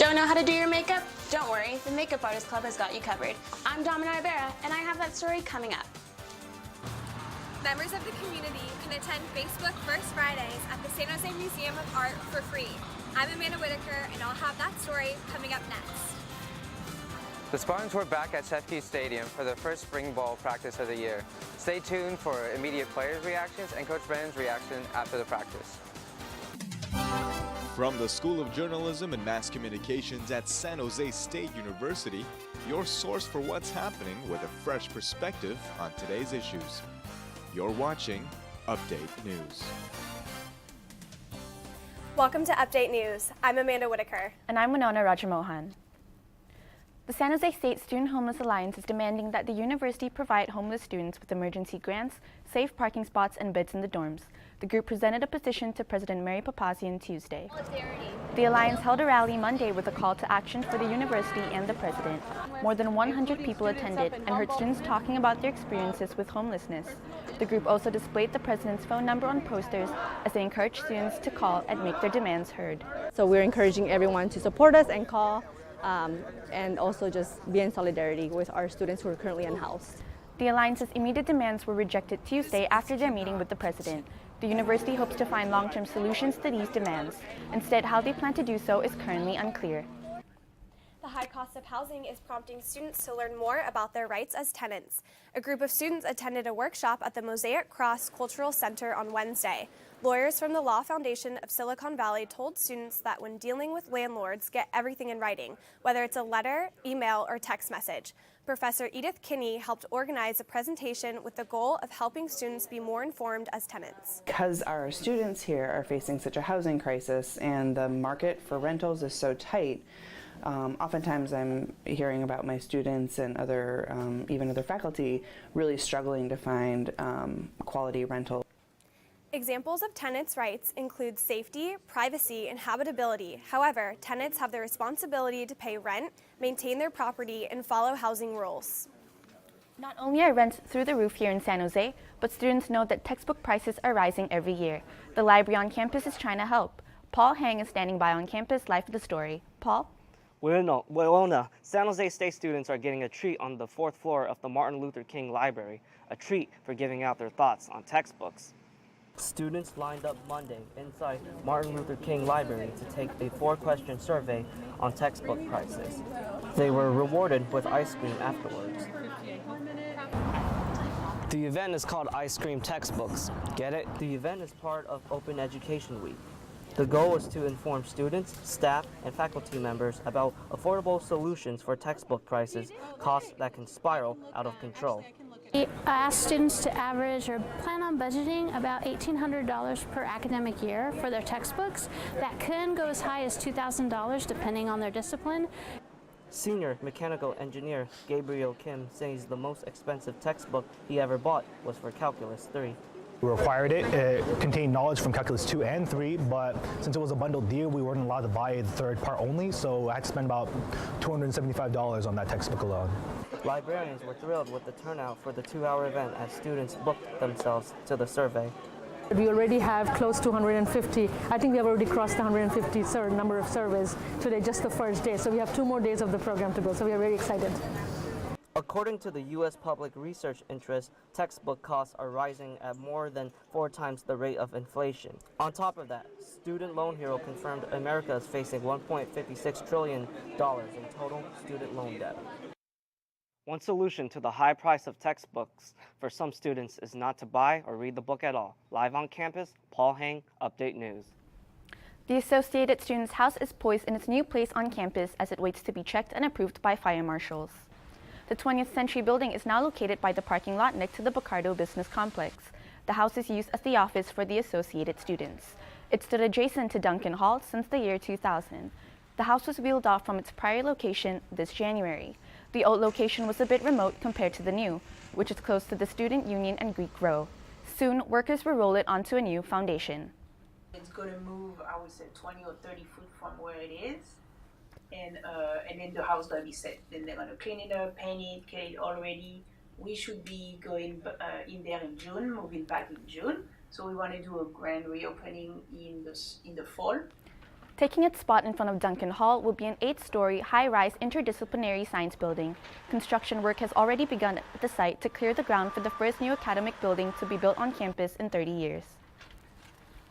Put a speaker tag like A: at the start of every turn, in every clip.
A: Don't know how to do your makeup? Don't worry, the Makeup Artist Club has got you covered. I'm Domina Ibarra, and I have that story coming up.
B: Members of the community can attend Facebook First Fridays at the San Jose Museum of Art for free. I'm Amanda Whitaker, and I'll have that story coming up next.
C: The Spartans were back at Sheffield Stadium for their first spring ball practice of the year. Stay tuned for immediate players' reactions and Coach Brennan's reaction after the practice.
D: From the School of Journalism and Mass Communications at San Jose State University, your source for what's happening with a fresh perspective on today's issues. You're watching Update News.
B: Welcome to Update News. I'm Amanda Whitaker.
E: And I'm Winona Rajamohan. The San Jose State Student Homeless Alliance is demanding that the university provide homeless students with emergency grants, safe parking spots, and beds in the dorms. The group presented a petition to President Mary Papazian Tuesday. The Alliance held a rally Monday with a call to action for the university and the president. More than 100 people attended and heard students talking about their experiences with homelessness. The group also displayed the president's phone number on posters as they encouraged students to call and make their demands heard.
F: So we're encouraging everyone to support us and call, and also just be in solidarity with our students who are currently unhoused.
E: The Alliance's immediate demands were rejected Tuesday after their meeting with the president. The university hopes to find long-term solutions to these demands. Instead, how they plan to do so is currently unclear.
B: The high cost of housing is prompting students to learn more about their rights as tenants. A group of students attended a workshop at the Mosaic Cross Cultural Center on Wednesday. Lawyers from the Law Foundation of Silicon Valley told students that when dealing with landlords, get everything in writing, whether it's a letter, email, or text message. Professor Edith Kinney helped organize a presentation with the goal of helping students be more informed as tenants.
G: Because our students here are facing such a housing crisis and the market for rentals is so tight, oftentimes I'm hearing about my students and even other faculty really struggling to find quality rental.
B: Examples of tenants' rights include safety, privacy, and habitability. However, tenants have the responsibility to pay rent, maintain their property, and follow housing rules.
E: Not only are rents through the roof here in San Jose, but students know that textbook prices are rising every year. The library on campus is trying to help. Paul Hang is standing by on campus, live for the story. Paul?
H: Winona, San Jose State students are getting a treat on the 4th floor of the Martin Luther King Library, a treat for giving out their thoughts on textbooks. Students lined up Monday inside Martin Luther King Library to take a 4-question survey on textbook prices. They were rewarded with ice cream afterwards. The event is called Ice Cream Textbooks. Get it? The event is part of Open Education Week. The goal is to inform students, staff, and faculty members about affordable solutions for textbook prices, costs that can spiral out of control.
I: We ask students to average or plan on budgeting about $1,800 per academic year for their textbooks. That can go as high as $2,000 depending on their discipline.
H: Senior mechanical engineer Gabriel Kim says the most expensive textbook he ever bought was for Calculus 3.
J: We required it. It contained knowledge from Calculus 2 and 3, but since it was a bundled deal, we weren't allowed to buy the third part only, so I had to spend about $275 on that textbook alone.
H: Librarians were thrilled with the turnout for the 2-hour event as students booked themselves to the survey.
K: We already have close to 150. I think we have already crossed the 150 number of surveys today, just the first day. So we have 2 more days of the program to go, so we are very excited.
H: According to the U.S. Public Research Interest, textbook costs are rising at more than 4 times the rate of inflation. On top of that, Student Loan Hero confirmed America is facing $1.56 trillion in total student loan debt. One solution to the high price of textbooks for some students is not to buy or read the book at all. Live on campus, Paul Hang, Update News.
E: The Associated Students House is poised in its new place on campus as it waits to be checked and approved by fire marshals. The 20th Century building is now located by the parking lot next to the Picardo Business Complex. The house is used as the office for the Associated Students. It stood adjacent to Duncan Hall since the year 2000. The house was wheeled off from its prior location this January. The old location was a bit remote compared to the new, which is close to the Student Union and Greek Row. Soon, workers will roll it onto a new foundation.
L: It's going to move, I would say, 20 or 30 feet from where it is. And then the house gonna be set. Then they're gonna clean it up, paint it, get it all ready. We should be going in there in June, moving back in June. So we want to do a grand reopening in the fall.
E: Taking its spot in front of Duncan Hall will be an 8-story, high-rise interdisciplinary science building. Construction work has already begun at the site to clear the ground for the first new academic building to be built on campus in 30 years.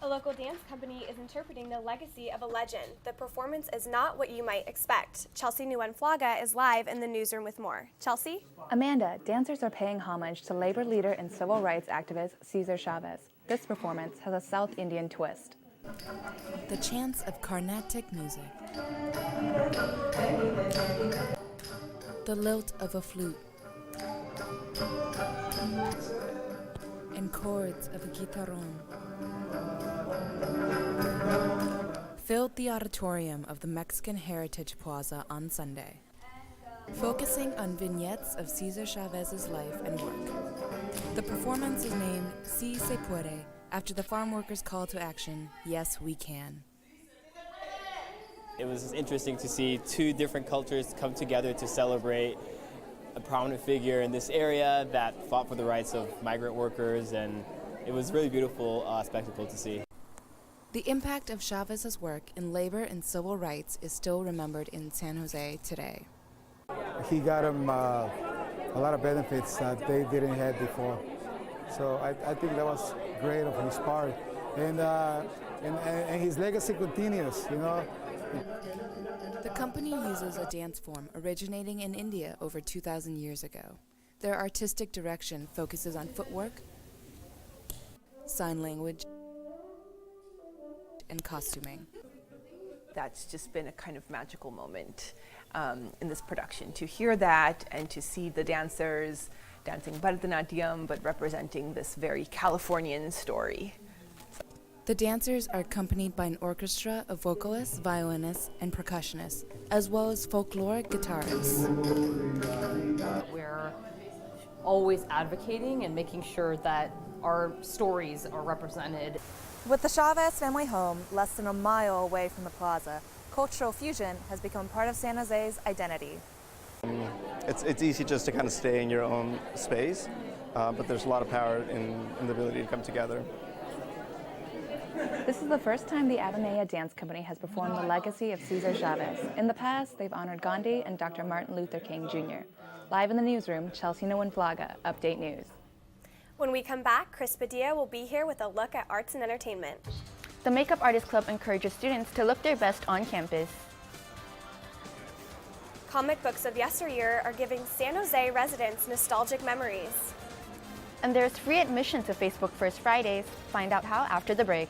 B: A local dance company is interpreting the legacy of a legend. The performance is not what you might expect. Chelsea Nguyen-Flaga is live in the newsroom with more. Chelsea?
M: Amanda, dancers are paying homage to labor leader and civil rights activist Cesar Chavez. This performance has a South Indian twist.
N: The chants of Carnatic music. The lilt of a flute. And chords of a guitarrón filled the auditorium of the Mexican Heritage Plaza on Sunday, focusing on vignettes of Cesar Chavez's life and work. The performance is named Si Se Puede, after the farm workers' call to action, Yes, We Can.
O: It was interesting to see two different cultures come together to celebrate a prominent figure in this area that fought for the rights of migrant workers, and it was a really beautiful spectacle to see.
N: The impact of Chavez's work in labor and civil rights is still remembered in San Jose today.
P: He got them a lot of benefits that they didn't have before. So I think that was great of his part. And his legacy continues, you know.
N: The company uses a dance form originating in India over 2,000 years ago. Their artistic direction focuses on footwork, sign language, and costuming.
Q: That's just been a kind of magical moment in this production, to hear that and to see the dancers dancing Bharatanatyam, but representing this very Californian story.
N: The dancers are accompanied by an orchestra of vocalists, violinists, and percussionists, as well as folkloric guitarists.
R: We're always advocating and making sure that our stories are represented.
S: With the Chavez family home less than a mile away from the plaza, cultural fusion has become part of San Jose's identity.
T: It's easy just to kind of stay in your own space, but there's a lot of power in the ability to come together.
M: This is the first time the Avenida Dance Company has performed the legacy of Cesar Chavez. In the past, they've honored Gandhi and Dr. Martin Luther King Jr. Live in the newsroom, Chelsea Nguyen-Flaga, Update News.
B: When we come back, Chris Padilla will be here with a look at arts and entertainment.
E: The Makeup Artists Club encourages students to look their best on campus.
B: Comic books of yesteryear are giving San Jose residents nostalgic memories.
E: And there's free admission to Facebook First Fridays. Find out how after the break.